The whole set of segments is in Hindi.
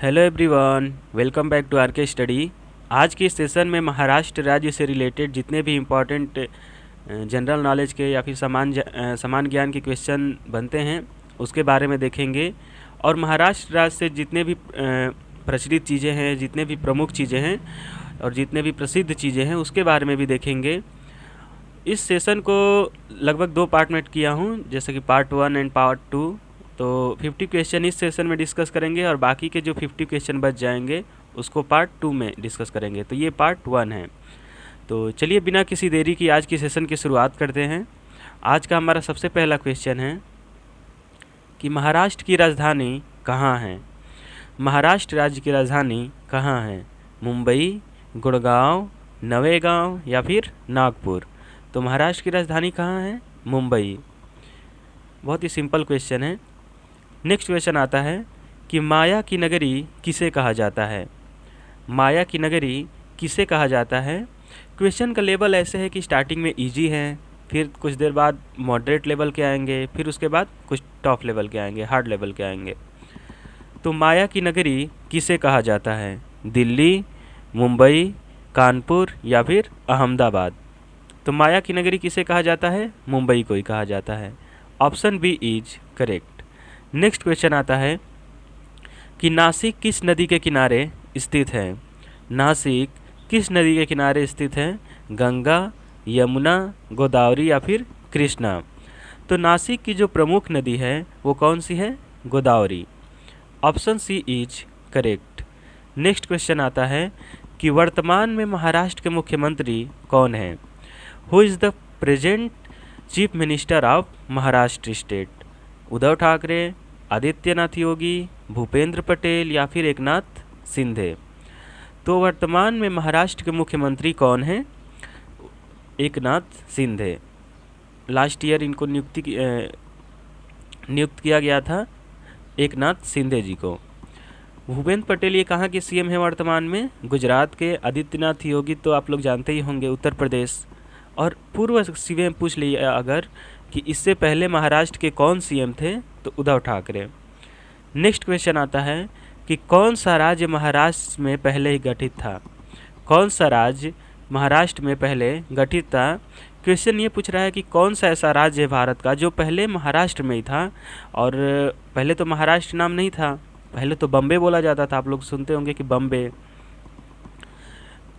Hello everyone, welcome back to R K study. आज के सेशन में महाराष्ट्र राज्य से रिलेटेड जितने भी इम्पोर्टेंट जनरल नॉलेज के या फिर समान ज्ञान के क्वेश्चन बनते हैं उसके बारे में देखेंगे। और महाराष्ट्र राज्य से जितने भी प्रचलित चीज़ें हैं, जितने भी प्रमुख चीज़ें हैं और जितने भी प्रसिद्ध चीज़ें हैं उसके बारे में भी देखेंगे। इस सेशन को लगभग 2 पार्ट में किया हूँ, जैसे कि पार्ट 1 एंड पार्ट 2। तो 50 क्वेश्चन इस सेशन में डिस्कस करेंगे और बाकी के जो 50 क्वेश्चन बच जाएंगे उसको पार्ट 2 में डिस्कस करेंगे। तो ये पार्ट 1 है। तो चलिए बिना किसी देरी की आज की सेशन की शुरुआत करते हैं। आज का हमारा सबसे पहला क्वेश्चन है कि महाराष्ट्र की राजधानी कहाँ है। महाराष्ट्र राज्य की राजधानी कहाँ है? मुंबई, गुड़गांव, नवेगांव या फिर नागपुर। तो महाराष्ट्र की राजधानी कहाँ है? मुंबई। बहुत ही सिंपल क्वेश्चन है। नेक्स्ट क्वेश्चन आता है कि माया की नगरी किसे कहा जाता है। माया की नगरी किसे कहा जाता है? क्वेश्चन का लेवल ऐसे है कि स्टार्टिंग में इजी है, फिर कुछ देर बाद मॉडरेट लेवल के आएंगे, फिर उसके बाद कुछ टॉप लेवल के आएंगे, हार्ड लेवल के आएंगे। तो माया की नगरी किसे कहा जाता है? दिल्ली, मुंबई, कानपुर या फिर अहमदाबाद। तो माया की नगरी किसे कहा जाता है? मुंबई को ही कहा जाता है। Option B is correct. Next question आता है कि नासिक किस नदी के किनारे स्थित है। नासिक किस नदी के किनारे स्थित है? गंगा, यमुना, गोदावरी या फिर कृष्णा। तो नासिक की जो प्रमुख नदी है वो कौन सी है? Godavari. Option C is correct. Next question आता है कि वर्तमान में महाराष्ट्र के मुख्यमंत्री कौन है? Who is the present chief minister of Maharashtra state? Uddhav Thackeray, Adityanath Yogi, Bhupendra Patel या फिर एकनाथ शिंदे। तो वर्तमान में महाराष्ट्र के मुख्यमंत्री कौन हैं? एकनाथ शिंदे। लास्ट ईयर इनको नियुक्त किया गया था, एकनाथ शिंदे जी को। भूपेंद्र पटेल ये कहाँ के सीएम हैं वर्तमान में? गुजरात के। आदित्यनाथ योगी तो आप लोग जानते ही होंगे, उत्तर प्रदेश। और पूर्व सीएम पूछ लिए अगर कि इससे पहले महाराष्ट्र के कौन सीएम थे, तो उद्धव ठाकरे। नेक्स्ट क्वेश्चन आता है कि कौन सा राज्य महाराष्ट्र में पहले ही गठित था। कौन सा राज्य महाराष्ट्र में पहले गठित था? क्वेश्चन ये पूछ रहा है कि कौन सा ऐसा राज्य है भारत का जो पहले महाराष्ट्र में ही था। और पहले तो महाराष्ट्र नाम नहीं था, पहले तो बम्बे बोला जाता था। आप लोग सुनते होंगे कि बम्बे,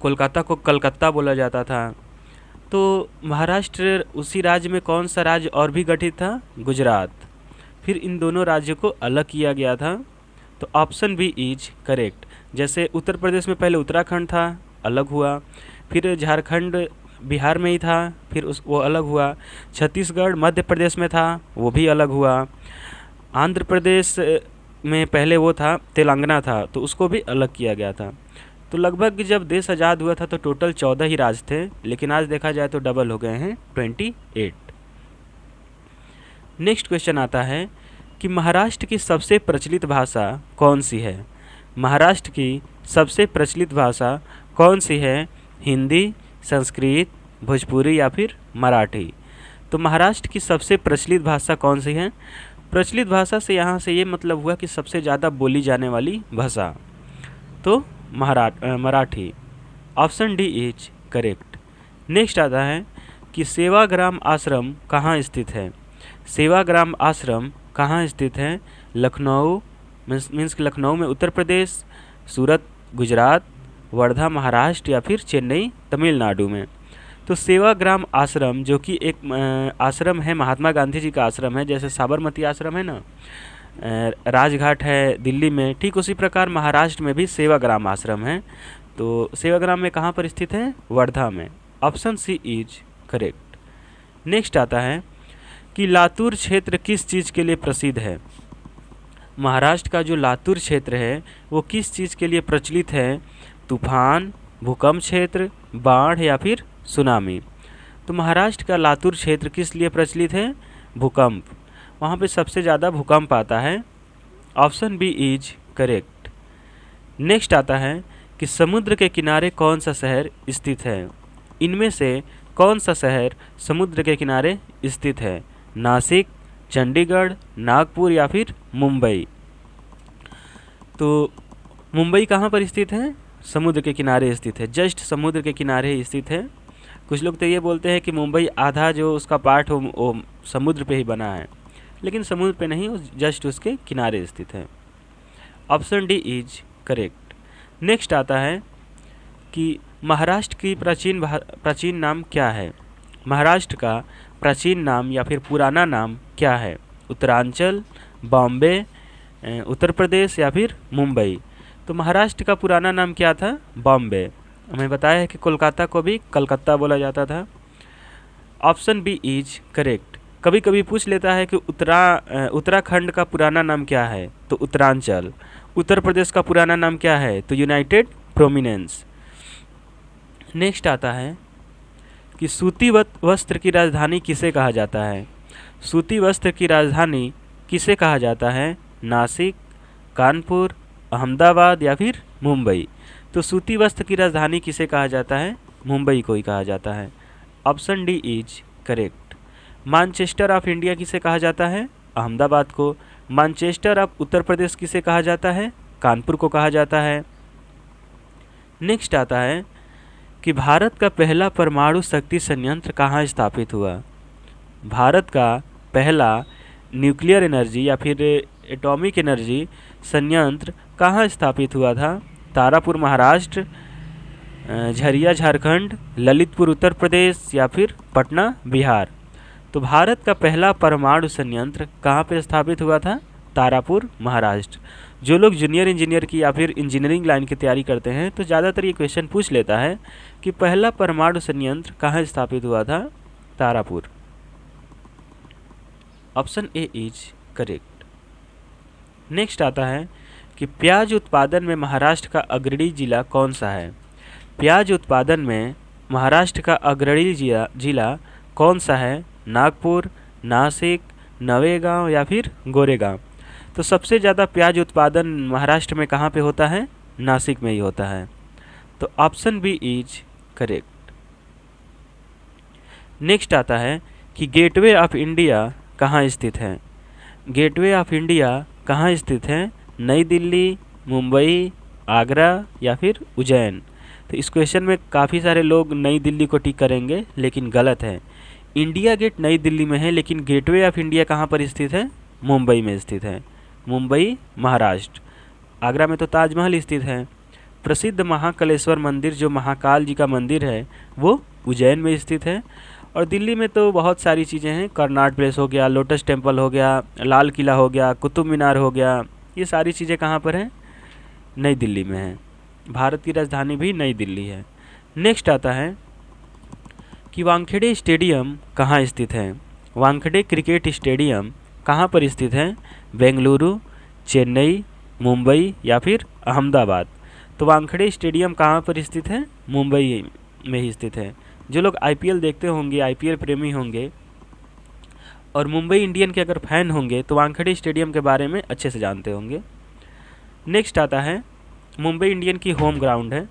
कोलकाता को कलकत्ता बोला जाता था। तो महाराष्ट्र उसी राज्य में कौन सा राज्य और भी गठित था? गुजरात। फिर इन दोनों राज्यों को अलग किया गया था। तो ऑप्शन बी इज करेक्ट। जैसे उत्तर प्रदेश में पहले उत्तराखंड था, अलग हुआ। फिर झारखंड बिहार में ही था, फिर वो अलग हुआ। छत्तीसगढ़ मध्य प्रदेश में था, वो भी अलग हुआ। आंध्र प्रदेश में पहले वो था, तेलंगाना था, तो उसको भी अलग किया गया था। तो लगभग जब देश आज़ाद हुआ था तो टोटल 14 ही राज्य थे, लेकिन आज देखा जाए तो डबल हो गए हैं, 28। नेक्स्ट क्वेश्चन आता है कि महाराष्ट्र की सबसे प्रचलित भाषा कौन सी है। महाराष्ट्र की सबसे प्रचलित भाषा कौन सी है? हिंदी, संस्कृत, भोजपुरी या फिर मराठी। तो महाराष्ट्र की सबसे प्रचलित भाषा कौन सी है? प्रचलित भाषा से यहाँ से ये मतलब हुआ कि सबसे ज़्यादा बोली जाने वाली भाषा, तो Marathi. Option D is correct. Next आता है कि सेवाग्राम आश्रम कहाँ स्थित है। सेवाग्राम आश्रम कहाँ स्थित है? लखनऊ मीन्स लखनऊ में उत्तर प्रदेश, सूरत गुजरात, वर्धा महाराष्ट्र या फिर चेन्नई तमिलनाडु में। तो सेवाग्राम आश्रम जो कि एक आश्रम है, महात्मा गांधी जी का आश्रम है। जैसे साबरमती आश्रम है ना, राजघाट है दिल्ली में, ठीक उसी प्रकार महाराष्ट्र में भी सेवाग्राम आश्रम है। तो सेवाग्राम में कहाँ पर स्थित है? वर्धा में। Option C is correct. Next आता है कि लातूर क्षेत्र किस चीज़ के लिए प्रसिद्ध है। महाराष्ट्र का जो लातूर क्षेत्र है वो किस चीज़ के लिए प्रचलित है? तूफान, भूकंप क्षेत्र, बाढ़ या फिर सुनामी। तो महाराष्ट्र का लातूर क्षेत्र किस लिए प्रचलित है? भूकंप। वहाँ पे सबसे ज़्यादा भूकंप आता है। Option B is correct. Next आता है कि समुद्र के किनारे कौन सा शहर स्थित है। इनमें से कौन सा शहर समुद्र के किनारे स्थित है? नासिक, चंडीगढ़, नागपुर या फिर मुंबई। तो मुंबई कहाँ पर स्थित है? समुद्र के किनारे स्थित है, जस्ट समुद्र के किनारे ही स्थित है। कुछ लोग तो ये बोलते हैं कि मुंबई आधा जो उसका पार्ट हो वो समुद्र पे ही बना है, लेकिन समुद्र पे नहीं, वो जस्ट उसके किनारे स्थित है। Option D is correct. Next आता है कि महाराष्ट्र की प्राचीन नाम क्या है? महाराष्ट्र का प्राचीन नाम या फिर पुराना नाम क्या है? उत्तरांचल, बॉम्बे, उत्तर प्रदेश या फिर मुंबई। तो महाराष्ट्र का पुराना नाम क्या था? बॉम्बे। हमें बताया है कि कोलकाता को भी कलकत्ता बोला जाता था। Option B is correct. कभी कभी पूछ लेता है कि उत्तराखंड का पुराना नाम क्या है? तो उत्तरांचल। उत्तर प्रदेश का पुराना नाम क्या है? तो यूनाइटेड प्रोमिनेंस। नेक्स्ट आता है कि सूती वस्त्र की राजधानी किसे कहा जाता है? सूती वस्त्र की राजधानी किसे कहा जाता है? नासिक, कानपुर, अहमदाबाद या फिर मुंबई। तो सूती वस्त्र की राजधानी किसे कहा जाता है? मुंबई को ही कहा जाता है। Option D is correct. Manchester of India किसे कहा जाता है? अहमदाबाद को। मानचेस्टर ऑफ उत्तर प्रदेश किसे कहा जाता है? कानपुर को कहा जाता है। नेक्स्ट आता है कि भारत का पहला परमाणु शक्ति संयंत्र कहाँ स्थापित हुआ? भारत का पहला न्यूक्लियर एनर्जी या फिर एटॉमिक एनर्जी संयंत्र कहाँ स्थापित हुआ था? तारापुर महाराष्ट्र, झरिया झारखंड, ललितपुर उत्तर प्रदेश या फिर पटना बिहार। तो भारत का पहला परमाणु संयंत्र कहाँ पर स्थापित हुआ था? तारापुर महाराष्ट्र। जो लोग जूनियर इंजीनियर की या फिर इंजीनियरिंग लाइन की तैयारी करते हैं तो ज़्यादातर ये क्वेश्चन पूछ लेता है कि पहला परमाणु संयंत्र कहाँ स्थापित हुआ था? Tarapur. Option A is correct. Next आता है कि प्याज उत्पादन में महाराष्ट्र का अग्रणी जिला कौन सा है? प्याज उत्पादन में महाराष्ट्र का अग्रणी जिला कौन सा है? नागपुर, नासिक, नवेगांव या फिर गोरेगांव। तो सबसे ज़्यादा प्याज उत्पादन महाराष्ट्र में कहाँ पे होता है? नासिक में ही होता है। तो option B is correct. Next आता है कि गेटवे ऑफ इंडिया कहाँ स्थित है? गेटवे ऑफ इंडिया कहाँ स्थित है? नई दिल्ली, मुंबई, आगरा या फिर उज्जैन। तो इस क्वेश्चन में काफ़ी सारे लोग नई दिल्ली को टिक करेंगे, लेकिन गलत है। इंडिया गेट नई दिल्ली में है, लेकिन गेटवे ऑफ इंडिया कहाँ पर स्थित है? मुंबई में स्थित है। मुंबई महाराष्ट्र। आगरा में तो ताजमहल स्थित है। प्रसिद्ध महाकालेश्वर मंदिर जो महाकाल जी का मंदिर है वो उज्जैन में स्थित है। और दिल्ली में तो बहुत सारी चीज़ें हैं, कर्नाट प्लेस हो गया, लोटस टेम्पल हो गया, लाल किला हो गया, कुतुब मीनार हो गया। ये सारी चीज़ें कहाँ पर हैं? नई दिल्ली में है। भारत की राजधानी भी नई दिल्ली है। नेक्स्ट आता है कि वानखेड़े स्टेडियम कहाँ स्थित है? वानखेड़े क्रिकेट स्टेडियम कहाँ पर स्थित है? बेंगलुरु, चेन्नई, मुंबई या फिर अहमदाबाद। तो वानखेड़े स्टेडियम कहाँ पर स्थित है? मुंबई में ही स्थित है। जो लोग आईपीएल देखते होंगे, आईपीएल प्रेमी होंगे और मुंबई इंडियन के अगर फैन होंगे तो वानखेड़े स्टेडियम के बारे में अच्छे से जानते होंगे। नेक्स्ट आता है मुंबई इंडियन की होम ग्राउंड है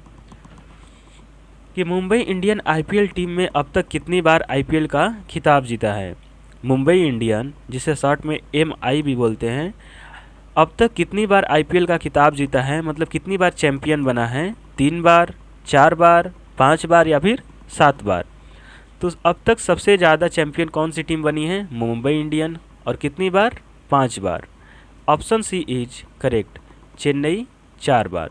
कि मुंबई इंडियन आईपीएल टीम में अब तक कितनी बार आईपीएल का खिताब जीता है? मुंबई इंडियन, जिसे शॉर्ट में MI भी बोलते हैं, अब तक कितनी बार आईपीएल का खिताब जीता है? मतलब कितनी बार चैंपियन बना है? 3 बार, 4 बार, 5 बार या फिर 7 बार। तो अब तक सबसे ज़्यादा चैंपियन कौन सी टीम बनी है? मुंबई इंडियन। और कितनी बार? 5 बार। Option C is correct. Chennai 4 बार।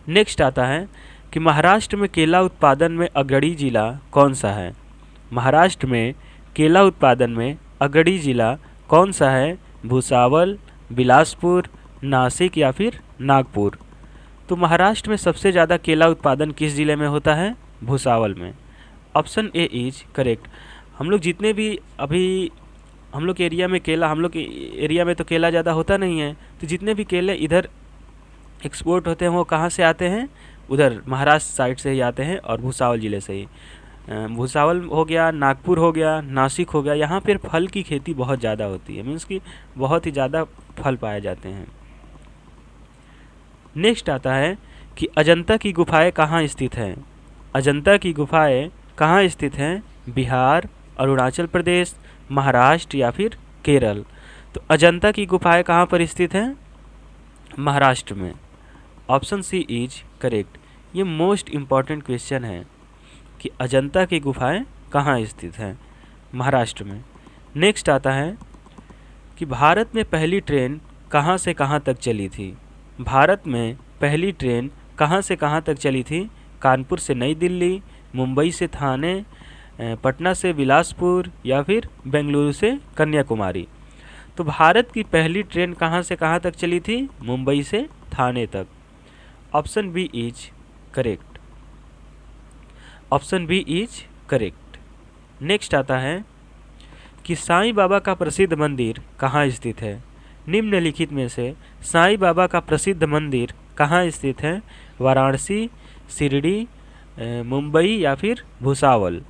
नेक्स्ट आता है कि महाराष्ट्र में केला उत्पादन में अग्रणी जिला कौन सा है? महाराष्ट्र में केला उत्पादन में अग्रणी जिला कौन सा है? भुसावल, बिलासपुर, नासिक या फिर नागपुर। तो महाराष्ट्र में सबसे ज़्यादा केला उत्पादन किस ज़िले में होता है? भुसावल में। Option A is correct. हम लोग जितने भी अभी हम लोग के एरिया में तो केला ज़्यादा होता नहीं है, तो जितने भी केले इधर एक्सपोर्ट होते हैं वो कहाँ से आते हैं? उधर महाराष्ट्र साइड से ही आते हैं और भुसावल ज़िले से ही। भुसावल हो गया, नागपुर हो गया, नासिक हो गया, यहाँ पर फल की खेती बहुत ज़्यादा होती है, मीन्स कि बहुत ही ज़्यादा फल पाए जाते हैं। नेक्स्ट आता है कि अजंता की गुफाएं कहाँ स्थित हैं? अजंता की गुफाएं कहाँ स्थित हैं? बिहार, अरुणाचल प्रदेश, महाराष्ट्र या फिर केरल। तो अजंता की गुफाएं कहाँ पर स्थित हैं? महाराष्ट्र में। Option C is correct. ये मोस्ट इम्पॉर्टेंट क्वेश्चन है कि अजंता की गुफाएं कहाँ स्थित हैं? महाराष्ट्र में। नेक्स्ट आता है कि भारत में पहली ट्रेन कहाँ से कहाँ तक चली थी? भारत में पहली ट्रेन कहाँ से कहाँ तक चली थी? कानपुर से नई दिल्ली, मुंबई से थाने, पटना से बिलासपुर या फिर बेंगलुरु से कन्याकुमारी। तो भारत की पहली ट्रेन कहाँ से कहाँ तक चली थी? मुंबई से थाने तक। Option B is correct. Option B is correct. Next आता है कि साईं बाबा का प्रसिद्ध मंदिर कहाँ स्थित है? निम्नलिखित में से साईं बाबा का प्रसिद्ध मंदिर कहाँ स्थित है? वाराणसी, शिरडी, मुंबई या फिर भुसावल।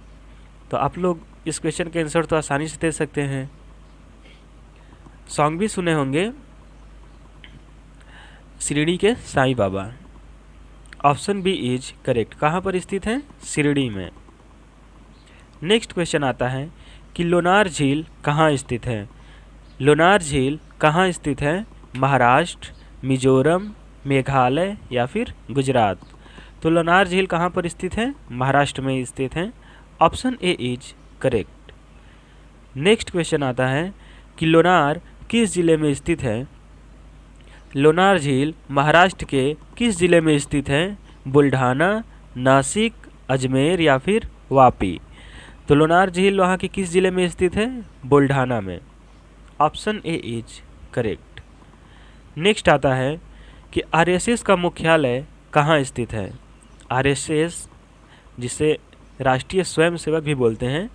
तो आप लोग इस क्वेश्चन के आंसर तो आसानी से दे सकते हैं। सॉन्ग भी सुने होंगे शिरडी के Sai Baba. Option B is correct. कहाँ पर स्थित है? शिरडी में। नेक्स्ट क्वेश्चन आता है कि लोनार झील कहाँ स्थित है? लोनार झील कहाँ स्थित है? महाराष्ट्र, मिजोरम, मेघालय या फिर गुजरात। तो लोनार झील कहाँ पर स्थित है? महाराष्ट्र में स्थित है। Option A is correct. Next question आता है कि लोनार किस जिले में स्थित है? लोनार झील महाराष्ट्र के किस जिले में स्थित है? बुल्ढाना, नासिक, अजमेर या फिर वापी। तो लोनार झील वहाँ के किस जिले में स्थित है? बुल्ढाना में। Option A is correct. Next आता है कि आरएसएस का मुख्यालय कहाँ स्थित है? आरएसएस, जिसे राष्ट्रीय स्वयंसेवक भी बोलते हैं,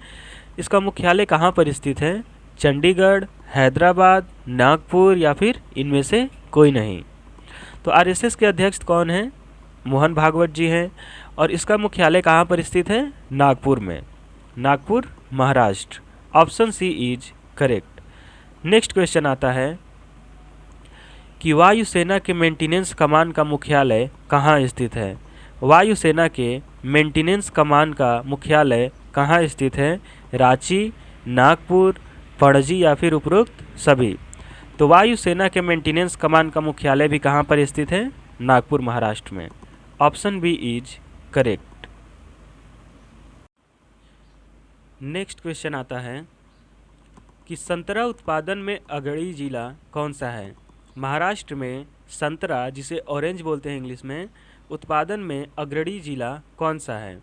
इसका मुख्यालय कहाँ पर स्थित है? चंडीगढ़, हैदराबाद, नागपुर या फिर इनमें से कोई नहीं। तो आरएसएस के अध्यक्ष कौन हैं? मोहन भागवत जी हैं। और इसका मुख्यालय कहाँ पर स्थित है? नागपुर में। Nagpur, Maharashtra. Option C is correct. Next question आता है कि वायुसेना के मेंटेनेंस कमान का मुख्यालय कहाँ स्थित है? वायुसेना के मेंटेनेंस कमान का मुख्यालय कहाँ स्थित है? रांची, नागपुर, पणजी या फिर उपरोक्त सभी। तो वायुसेना के मेंटेनेंस कमान का मुख्यालय भी कहाँ पर स्थित है? नागपुर, महाराष्ट्र में। Option B is correct. Next question आता है कि संतरा उत्पादन में अग्रणी जिला कौन सा है? महाराष्ट्र में संतरा, जिसे ऑरेंज बोलते हैं इंग्लिश में, उत्पादन में अग्रणी जिला कौन सा है?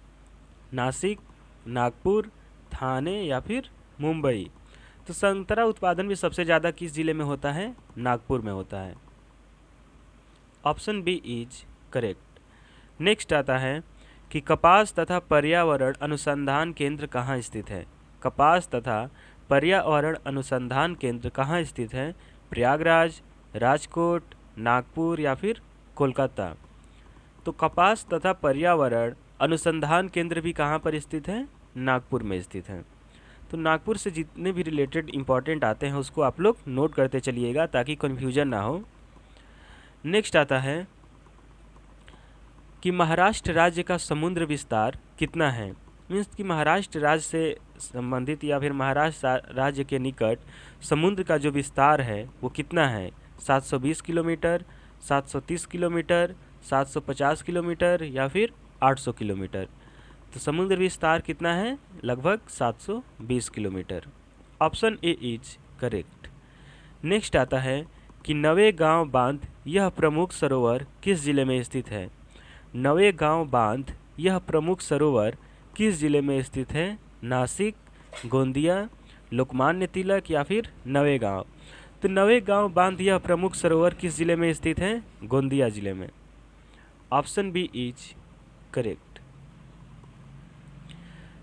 नासिक, नागपुर, थाने या फिर मुंबई। तो संतरा उत्पादन भी सबसे ज़्यादा किस जिले में होता है? नागपुर में होता है। Option B is correct. Next आता है कि कपास तथा पर्यावरण अनुसंधान केंद्र कहाँ स्थित है? कपास तथा पर्यावरण अनुसंधान केंद्र कहाँ स्थित है? प्रयागराज, राजकोट, नागपुर या फिर कोलकाता। तो कपास तथा पर्यावरण अनुसंधान केंद्र भी कहाँ पर स्थित है? नागपुर में स्थित है। तो नागपुर से जितने भी रिलेटेड इंपॉर्टेंट आते हैं उसको आप लोग नोट करते चलिएगा ताकि कन्फ्यूजन ना हो। नेक्स्ट आता है कि महाराष्ट्र राज्य का समुद्र विस्तार कितना है? मीन्स कि महाराष्ट्र राज्य से संबंधित या फिर महाराष्ट्र राज्य के निकट समुद्र का जो विस्तार है वो कितना है? 720 किलोमीटर, 730 किलोमीटर, 750 किलोमीटर या फिर 800 किलोमीटर। तो समुद्र विस्तार कितना है? लगभग 720 kilometre. Option A is correct. Next आता है कि नवेगांव बांध यह प्रमुख सरोवर किस जिले में स्थित है? नवेगांव बांध यह प्रमुख सरोवर किस जिले में स्थित है? नासिक, गोंदिया, लोकमान्य तिलक या फिर नवेगांव। तो नवेगांव बांध यह प्रमुख सरोवर किस जिले में स्थित है? गोंदिया जिले में। Option B is correct.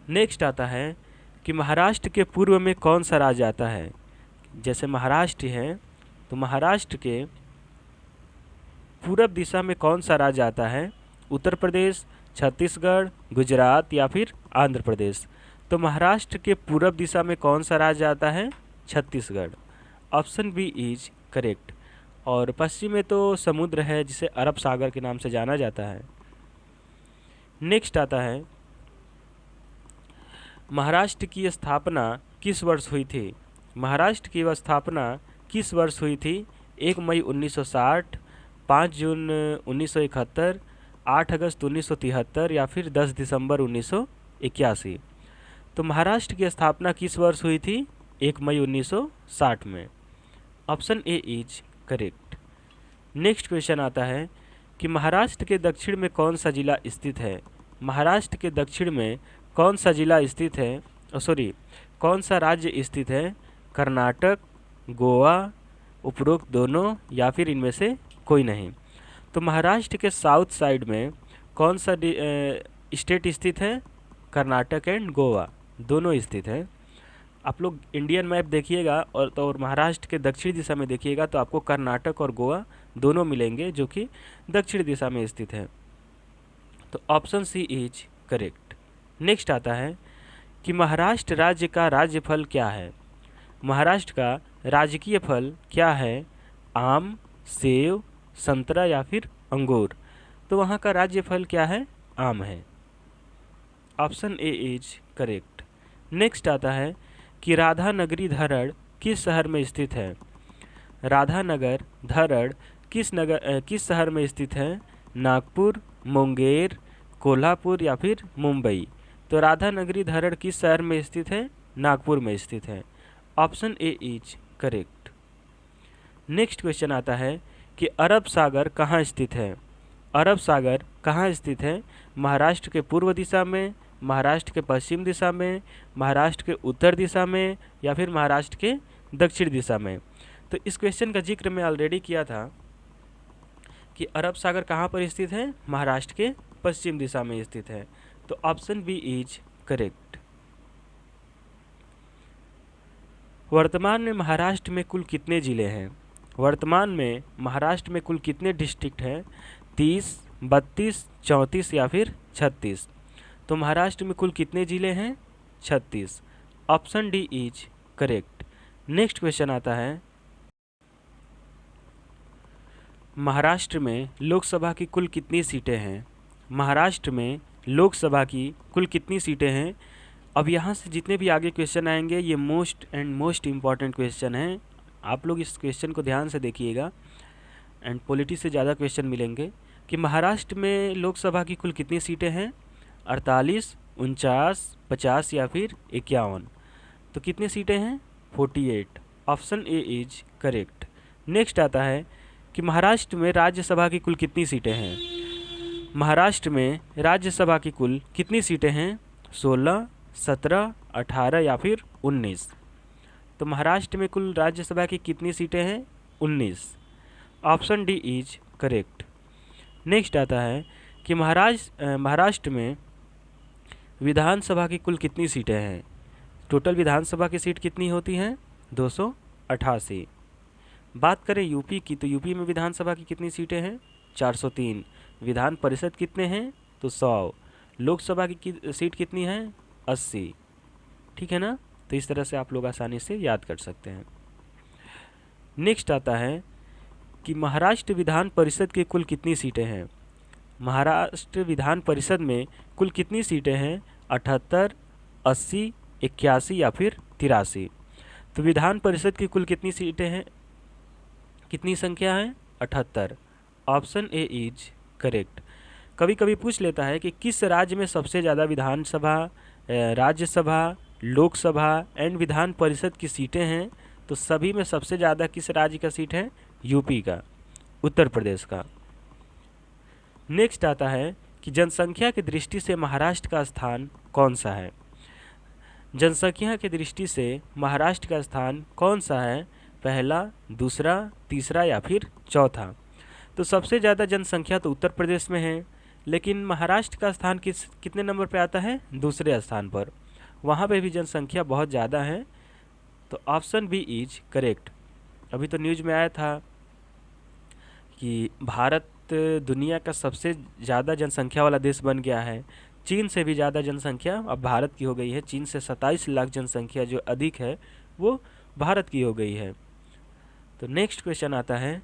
Next आता है कि महाराष्ट्र के पूर्व में कौन सा राज्य आता है? जैसे महाराष्ट्र है तो महाराष्ट्र के पूरब दिशा में कौन सा राज्य आता है? उत्तर प्रदेश, छत्तीसगढ़, गुजरात या फिर आंध्र प्रदेश। तो महाराष्ट्र के पूरब दिशा में कौन सा राज्य आता है? Chhattisgarh. Option B is correct. और पश्चिम में तो समुद्र है जिसे अरब सागर के नाम से जाना जाता है। नेक्स्ट आता है महाराष्ट्र की स्थापना किस वर्ष हुई थी? महाराष्ट्र की स्थापना किस वर्ष हुई थी? 1 मई 1960, 5 जून 1971, 8 अगस्त 1973 या फिर 10 दिसंबर 1981। तो महाराष्ट्र की स्थापना किस वर्ष हुई थी? 1 मई 1960 में। Option A is correct. Next question आता है कि महाराष्ट्र के दक्षिण में कौन सा जिला स्थित है? महाराष्ट्र के दक्षिण में कौन सा जिला स्थित है, कौन सा राज्य स्थित है? कर्नाटक, गोवा, उपरोक्त दोनों या फिर इनमें से कोई नहीं। तो महाराष्ट्र के साउथ साइड में कौन सा स्टेट स्थित है? कर्नाटक एंड गोवा दोनों स्थित है। आप लोग इंडियन मैप देखिएगा और महाराष्ट्र के दक्षिण दिशा में देखिएगा तो आपको कर्नाटक और गोवा दोनों मिलेंगे जो कि दक्षिण दिशा में स्थित है। तो option C is correct. Next आता है कि महाराष्ट्र राज्य का राज्य फल क्या है? महाराष्ट्र का राजकीय फल क्या है? आम, सेब, संतरा या फिर अंगूर। तो वहाँ का राज्य फल क्या है? आम है। Option A is correct. Next आता है कि राधानगरी धरड़ किस शहर में स्थित है? राधानगर धरड़ किस शहर में स्थित है? नागपुर, मुंगेर, कोल्हापुर या फिर मुंबई। तो राधानगरी धरड़ किस शहर में स्थित है? नागपुर में स्थित है। Option A is correct. Next question आता है कि अरब सागर कहाँ स्थित है? अरब सागर कहाँ स्थित है? महाराष्ट्र के पूर्व दिशा में, महाराष्ट्र के पश्चिम दिशा में, महाराष्ट्र के उत्तर दिशा में या फिर महाराष्ट्र के दक्षिण दिशा में। तो इस क्वेश्चन का जिक्र मैं ऑलरेडी किया था कि अरब सागर कहाँ पर स्थित है? महाराष्ट्र के पश्चिम दिशा में स्थित है। तो ऑप्शन बी इज करेक्ट। वर्तमान में महाराष्ट्र में कुल कितने जिले हैं? वर्तमान में महाराष्ट्र में कुल कितने डिस्ट्रिक्ट हैं? 30, 32, 34 या फिर 36। तो महाराष्ट्र में कुल कितने जिले हैं? 36। Option D is correct. Next question आता है महाराष्ट्र में लोकसभा की कुल कितनी सीटें हैं? महाराष्ट्र में लोकसभा की कुल कितनी सीटें हैं? अब यहाँ से जितने भी आगे क्वेश्चन आएंगे ये मोस्ट इम्पॉर्टेंट क्वेश्चन हैं। आप लोग इस क्वेश्चन को ध्यान से देखिएगा एंड पॉलिटी से ज़्यादा क्वेश्चन मिलेंगे कि महाराष्ट्र में लोकसभा की कुल कितनी सीटें हैं? 48, 49, 50 या फिर 51। तो कितनी सीटें हैं? 48। Option A is correct. Next आता है कि महाराष्ट्र में राज्यसभा की कुल कितनी सीटें हैं? महाराष्ट्र में राज्यसभा की कुल कितनी सीटें हैं? 16, 17, 18 या फिर 19। तो महाराष्ट्र में कुल राज्यसभा की कितनी सीटें हैं? 19। Option D is correct. Next आता है कि महाराष्ट्र में विधानसभा की कुल कितनी सीटें हैं? टोटल विधानसभा की सीट कितनी होती हैं? 288। बात करें यूपी की तो यूपी में विधानसभा की कितनी सीटें हैं? 403। विधान परिषद कितने हैं? तो 100। लोकसभा की सीट कितनी है? 80। ठीक है ना? तो इस तरह से आप लोग आसानी से याद कर सकते हैं। नेक्स्ट आता है कि महाराष्ट्र विधान परिषद की कुल कितनी सीटें हैं? महाराष्ट्र विधान परिषद में कुल कितनी सीटें हैं? 78, 80, 81 या फिर 83। तो विधान परिषद की कुल कितनी सीटें हैं? कितनी संख्या है? 78। Option A is correct. कभी कभी पूछ लेता है कि किस राज्य में सबसे ज़्यादा विधानसभा, राज्यसभा, लोकसभा एंड विधान परिषद की सीटें हैं? तो सभी में सबसे ज़्यादा किस राज्य का सीट है? यूपी का, उत्तर प्रदेश का। नेक्स्ट आता है कि जनसंख्या की दृष्टि से महाराष्ट्र का स्थान कौन सा है? जनसंख्या की दृष्टि से महाराष्ट्र का स्थान कौन सा है? पहला, दूसरा, तीसरा या फिर चौथा। तो सबसे ज़्यादा जनसंख्या तो उत्तर प्रदेश में है, लेकिन महाराष्ट्र का स्थान कितने नंबर पे आता है? दूसरे स्थान पर। वहाँ पे भी जनसंख्या बहुत ज़्यादा है। तो ऑप्शन बी इज करेक्ट। अभी तो न्यूज़ में आया था कि भारत दुनिया का सबसे ज़्यादा जनसंख्या वाला देश बन गया है। चीन से भी ज़्यादा जनसंख्या अब भारत की हो गई है। चीन से 27 लाख जनसंख्या जो अधिक है वो भारत की हो गई है। तो नेक्स्ट क्वेश्चन आता है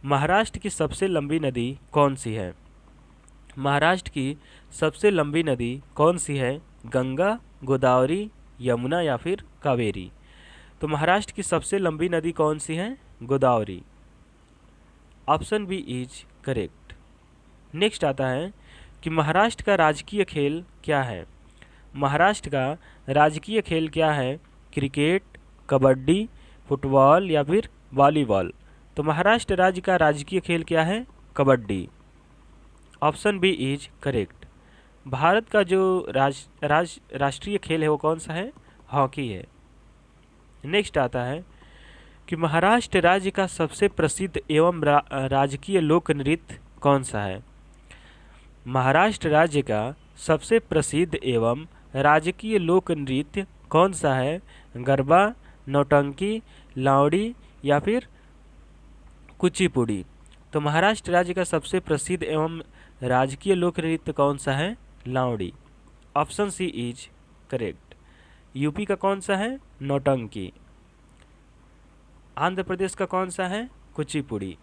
महाराष्ट्र की सबसे लंबी नदी कौन सी है? महाराष्ट्र की सबसे लंबी नदी कौन सी है? गंगा, गोदावरी, यमुना या फिर कावेरी। तो महाराष्ट्र की सबसे लंबी नदी कौन सी है? Godavari. Option B is correct. Next आता है कि महाराष्ट्र का राजकीय खेल क्या है। महाराष्ट्र का राजकीय खेल क्या है? क्रिकेट, कबड्डी, फुटबॉल या फिर वॉलीबॉल। तो महाराष्ट्र राज्य का राजकीय खेल क्या है? Kabaddi. Option B is correct. Bharat का जो राष्ट्रीय खेल है वो कौन सा है? हॉकी है। नेक्स्ट आता है कि महाराष्ट्र राज्य का सबसे प्रसिद्ध एवं राजकीय लोक नृत्य कौन सा है? महाराष्ट्र राज्य का सबसे प्रसिद्ध एवं राजकीय लोक नृत्य कौन सा है? गरबा, नौटंकी, लावड़ी या फिर कुचिपुड़ी। तो महाराष्ट्र राज्य का सबसे प्रसिद्ध एवं राजकीय लोक नृत्य कौन सा है? Lavani. Option C is correct. UP का कौन सा है? नौटंकी। आंध्र प्रदेश का कौन सा है? कुचिपुड़ी।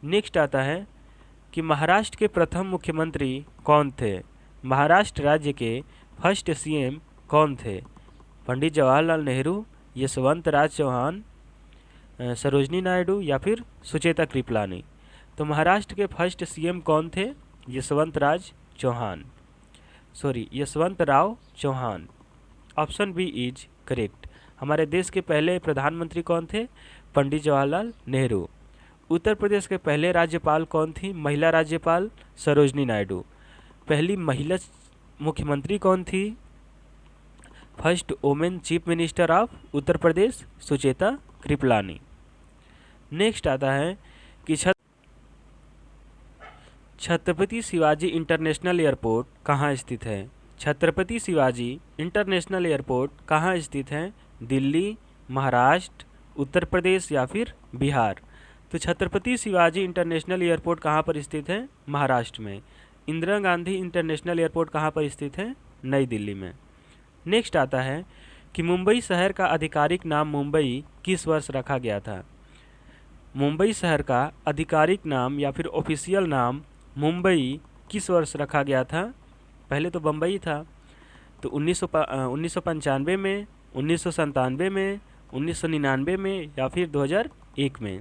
नेक्स्ट आता है कि महाराष्ट्र के प्रथम मुख्यमंत्री कौन थे? महाराष्ट्र राज्य के फर्स्ट सीएम कौन थे? पंडित जवाहरलाल नेहरू, यशवंत राज चौहान, सरोजनी नायडू या फिर सुचेता कृपलानी। तो महाराष्ट्र के फर्स्ट सीएम कौन थे? Yashwant Rao Chavan. Option B is correct. हमारे देश के पहले प्रधानमंत्री कौन थे? पंडित जवाहरलाल नेहरू। उत्तर प्रदेश के पहले राज्यपाल कौन थी? महिला राज्यपाल सरोजनी नायडू। पहली महिला मुख्यमंत्री कौन थी? First women chief minister of Uttar Pradesh Sucheta Kripalani. Next आता है कि छत्रपति शिवाजी इंटरनेशनल एयरपोर्ट कहाँ स्थित है? छत्रपति शिवाजी इंटरनेशनल एयरपोर्ट कहाँ स्थित है? दिल्ली, महाराष्ट्र, उत्तर प्रदेश या फिर बिहार। तो छत्रपति शिवाजी इंटरनेशनल एयरपोर्ट कहाँ पर स्थित है? महाराष्ट्र में। इंदिरा गांधी इंटरनेशनल एयरपोर्ट कहाँ पर स्थित है? नई दिल्ली में। नेक्स्ट आता है कि मुंबई शहर का आधिकारिक नाम मुंबई किस वर्ष रखा गया था? मुंबई शहर का आधिकारिक नाम या फिर ऑफिशियल नाम मुंबई किस वर्ष रखा गया था? पहले तो बम्बई था, तो 1995 में, 1997 में, 1999 में या फिर 2001 में।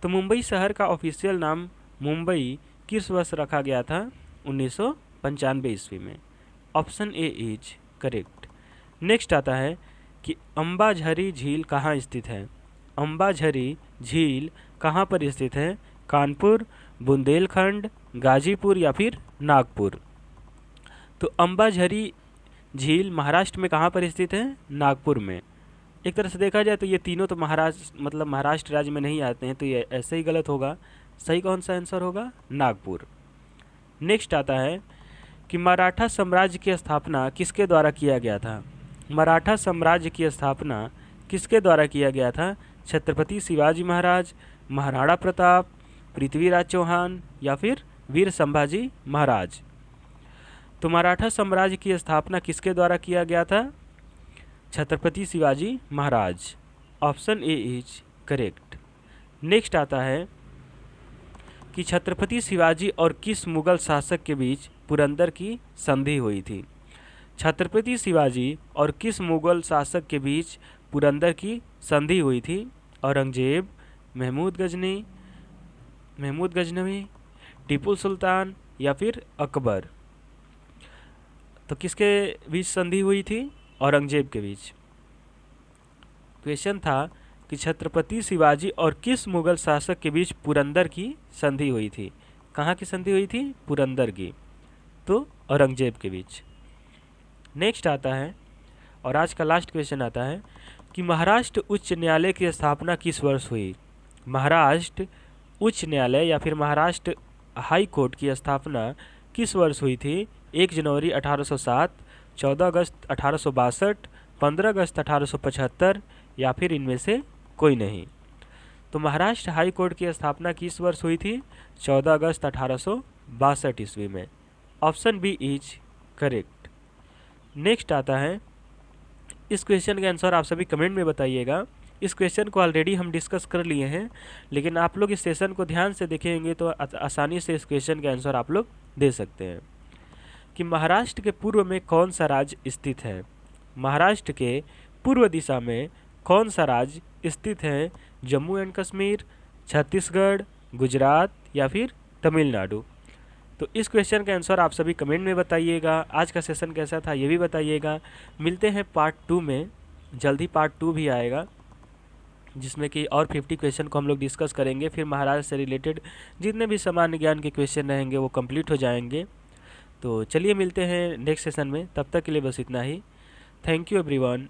तो मुंबई शहर का ऑफिशियल नाम मुंबई किस वर्ष रखा गया था? 1995 ईस्वी में। Option A is correct. Next आता है कि अंबाझरी झील कहाँ स्थित है? अंबाझरी झील कहाँ पर स्थित है? कानपुर, बुंदेलखंड, गाजीपुर या फिर नागपुर। तो अंबाझरी झील महाराष्ट्र में कहाँ पर स्थित है? नागपुर में। एक तरह से देखा जाए तो ये तीनों तो महाराष्ट्र राज्य में नहीं आते हैं, तो ये ऐसे ही गलत होगा। सही कौन सा आंसर होगा? नागपुर। नेक्स्ट आता है कि मराठा साम्राज्य की स्थापना किसके द्वारा किया गया था? मराठा साम्राज्य की स्थापना किसके द्वारा किया गया था? छत्रपति शिवाजी महाराज, महाराणा प्रताप, पृथ्वीराज चौहान या फिर वीर संभाजी महाराज। तो मराठा साम्राज्य की स्थापना किसके द्वारा किया गया था? Chhatrapati Shivaji Maharaj. Option A is correct. Next आता है कि छत्रपति शिवाजी और किस मुगल शासक के बीच पुरंदर की संधि हुई थी? छत्रपति शिवाजी और किस मुगल शासक के बीच पुरंदर की संधि हुई थी? औरंगजेब, महमूद गजनवी, टीपू सुल्तान या फिर अकबर। तो किसके बीच संधि हुई थी? औरंगजेब के बीच। क्वेश्चन था कि छत्रपति शिवाजी और किस मुगल शासक के बीच पुरंदर की संधि हुई थी? कहाँ की संधि हुई थी? पुरंदर की। तो औरंगजेब के बीच। नेक्स्ट आता है और आज का लास्ट क्वेश्चन आता है कि महाराष्ट्र उच्च न्यायालय की स्थापना किस वर्ष हुई? महाराष्ट्र उच्च न्यायालय या फिर महाराष्ट्र हाई कोर्ट की स्थापना किस वर्ष हुई थी? 1 जनवरी 1807, 14 अगस्त 1862, 15 अगस्त 1875 या फिर इनमें से कोई नहीं। तो महाराष्ट्र हाई कोर्ट की स्थापना किस वर्ष हुई थी? 14 अगस्त 1862 ईस्वी में। Option B is correct. Next आता है, इस क्वेश्चन के आंसर आप सभी कमेंट में बताइएगा। इस क्वेश्चन को ऑलरेडी हम डिस्कस कर लिए हैं, लेकिन आप लोग इस सेशन को ध्यान से देखेंगे तो आसानी से इस क्वेश्चन के आंसर आप लोग दे सकते हैं। कि महाराष्ट्र के पूर्व में कौन सा राज्य स्थित है? महाराष्ट्र के पूर्व दिशा में कौन सा राज्य स्थित है? जम्मू एंड कश्मीर, छत्तीसगढ़, गुजरात या फिर तमिलनाडु। तो इस क्वेश्चन का आंसर आप सभी कमेंट में बताइएगा। आज का सेशन कैसा था ये भी बताइएगा। मिलते हैं पार्ट 2 में, जल्दी पार्ट 2 भी आएगा जिसमें कि और 50 क्वेश्चन को हम लोग डिस्कस करेंगे। फिर महाराष्ट्र से रिलेटेड जितने भी सामान्य ज्ञान के क्वेश्चन रहेंगे वो कंप्लीट हो जाएंगे। तो चलिए मिलते हैं नेक्स्ट सेशन में, तब तक के लिए बस इतना ही। Thank you everyone.